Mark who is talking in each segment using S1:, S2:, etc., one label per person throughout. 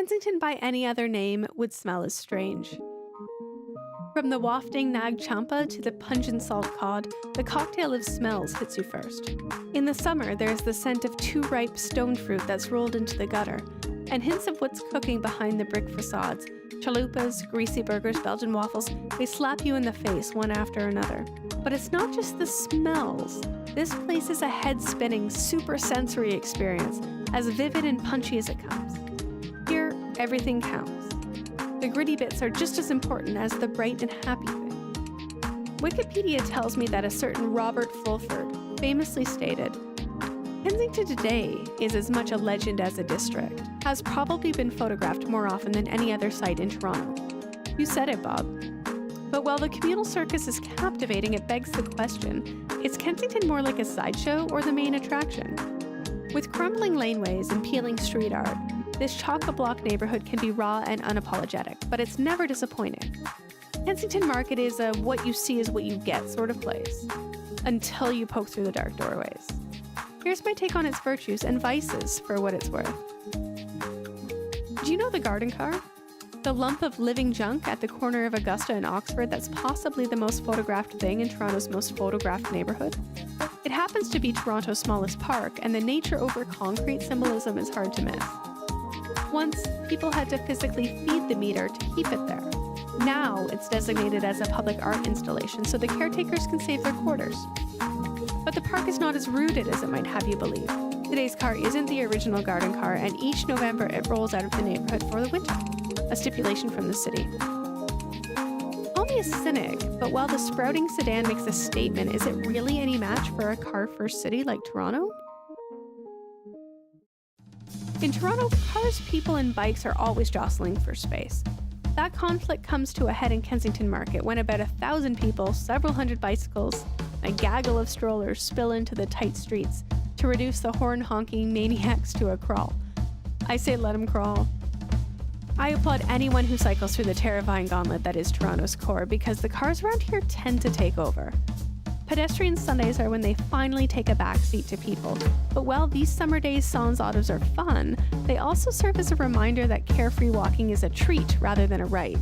S1: Kensington by any other name would smell as strange. From the wafting nag champa to the pungent salt cod, the cocktail of smells hits you first. In the summer, there's the scent of too ripe stone fruit that's rolled into the gutter, and hints of what's cooking behind the brick facades. Chalupas, greasy burgers, Belgian waffles, they slap you in the face one after another. But it's not just the smells. This place is a head-spinning, super sensory experience, as vivid and punchy as it comes. Here, everything counts. The gritty bits are just as important as the bright and happy thing. Wikipedia tells me that a certain Robert Fulford famously stated, "Kensington today is as much a legend as a district, has probably been photographed more often than any other site in Toronto." You said it, Bob. But while the communal circus is captivating, it begs the question, is Kensington more like a sideshow or the main attraction? With crumbling laneways and peeling street art, this chock-a-block neighborhood can be raw and unapologetic, but it's never disappointing. Kensington Market is a what you see is what you get sort of place, until you poke through the dark doorways. Here's my take on its virtues and vices for what it's worth. Do you know the garden car? The lump of living junk at the corner of Augusta and Oxford that's possibly the most photographed thing in Toronto's most photographed neighborhood? It happens to be Toronto's smallest park, and the nature over concrete symbolism is hard to miss. Once, people had to physically feed the meter to keep it there. Now, it's designated as a public art installation so the caretakers can save their quarters. But the park is not as rooted as it might have you believe. Today's car isn't the original garden car, and each November it rolls out of the neighborhood for the winter, a stipulation from the city. Call me a cynic, but while the sprouting sedan makes a statement, is it really any match for a car-first city like Toronto? In Toronto, cars, people, and bikes are always jostling for space. That conflict comes to a head in Kensington Market when about 1,000 people, several hundred bicycles, and a gaggle of strollers spill into the tight streets to reduce the horn-honking maniacs to a crawl. I say let them crawl. I applaud anyone who cycles through the terrifying gauntlet that is Toronto's core, because the cars around here tend to take over. Pedestrian Sundays are when they finally take a backseat to people, but while these summer days sans autos are fun, they also serve as a reminder that carefree walking is a treat rather than a right.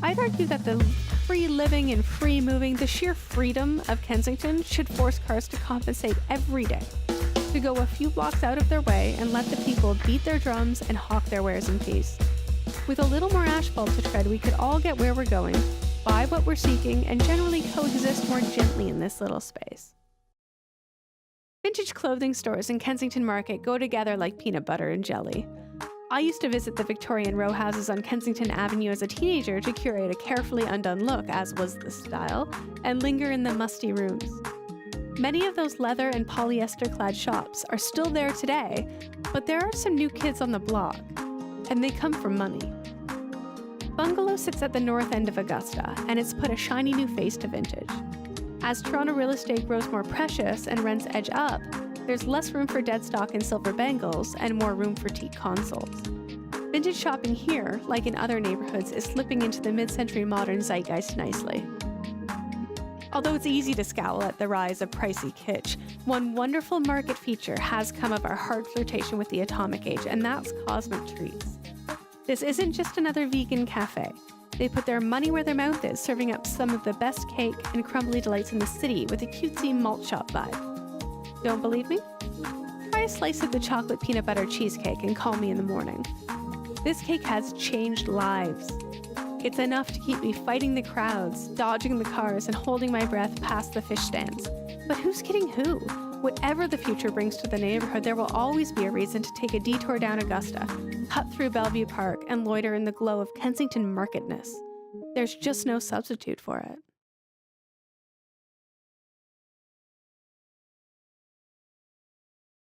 S1: I'd argue that the free living and free moving, the sheer freedom of Kensington should force cars to compensate every day, to go a few blocks out of their way and let the people beat their drums and hawk their wares in peace. With a little more asphalt to tread, we could all get where we're going, buy what we're seeking, and generally coexist more gently in this little space. Vintage clothing stores in Kensington Market go together like peanut butter and jelly. I used to visit the Victorian row houses on Kensington Avenue as a teenager to curate a carefully undone look, as was the style, and linger in the musty rooms. Many of those leather and polyester-clad shops are still there today, but there are some new kids on the block, and they come from money. Bungalow sits at the north end of Augusta, and it's put a shiny new face to vintage. As Toronto real estate grows more precious and rents edge up, there's less room for dead stock and silver bangles and more room for teak consoles. Vintage shopping here, like in other neighborhoods, is slipping into the mid-century modern zeitgeist nicely. Although it's easy to scowl at the rise of pricey kitsch, one wonderful market feature has come of our hard flirtation with the atomic age, and that's cosmic treats. This isn't just another vegan cafe. They put their money where their mouth is, serving up some of the best cake and crumbly delights in the city with a cutesy malt shop vibe. Don't believe me? Try a slice of the chocolate peanut butter cheesecake and call me in the morning. This cake has changed lives. It's enough to keep me fighting the crowds, dodging the cars, and holding my breath past the fish stands. But who's kidding who? Whatever the future brings to the neighborhood, there will always be a reason to take a detour down Augusta, cut through Bellevue Park, and loiter in the glow of Kensington Marketness. There's just no substitute for it.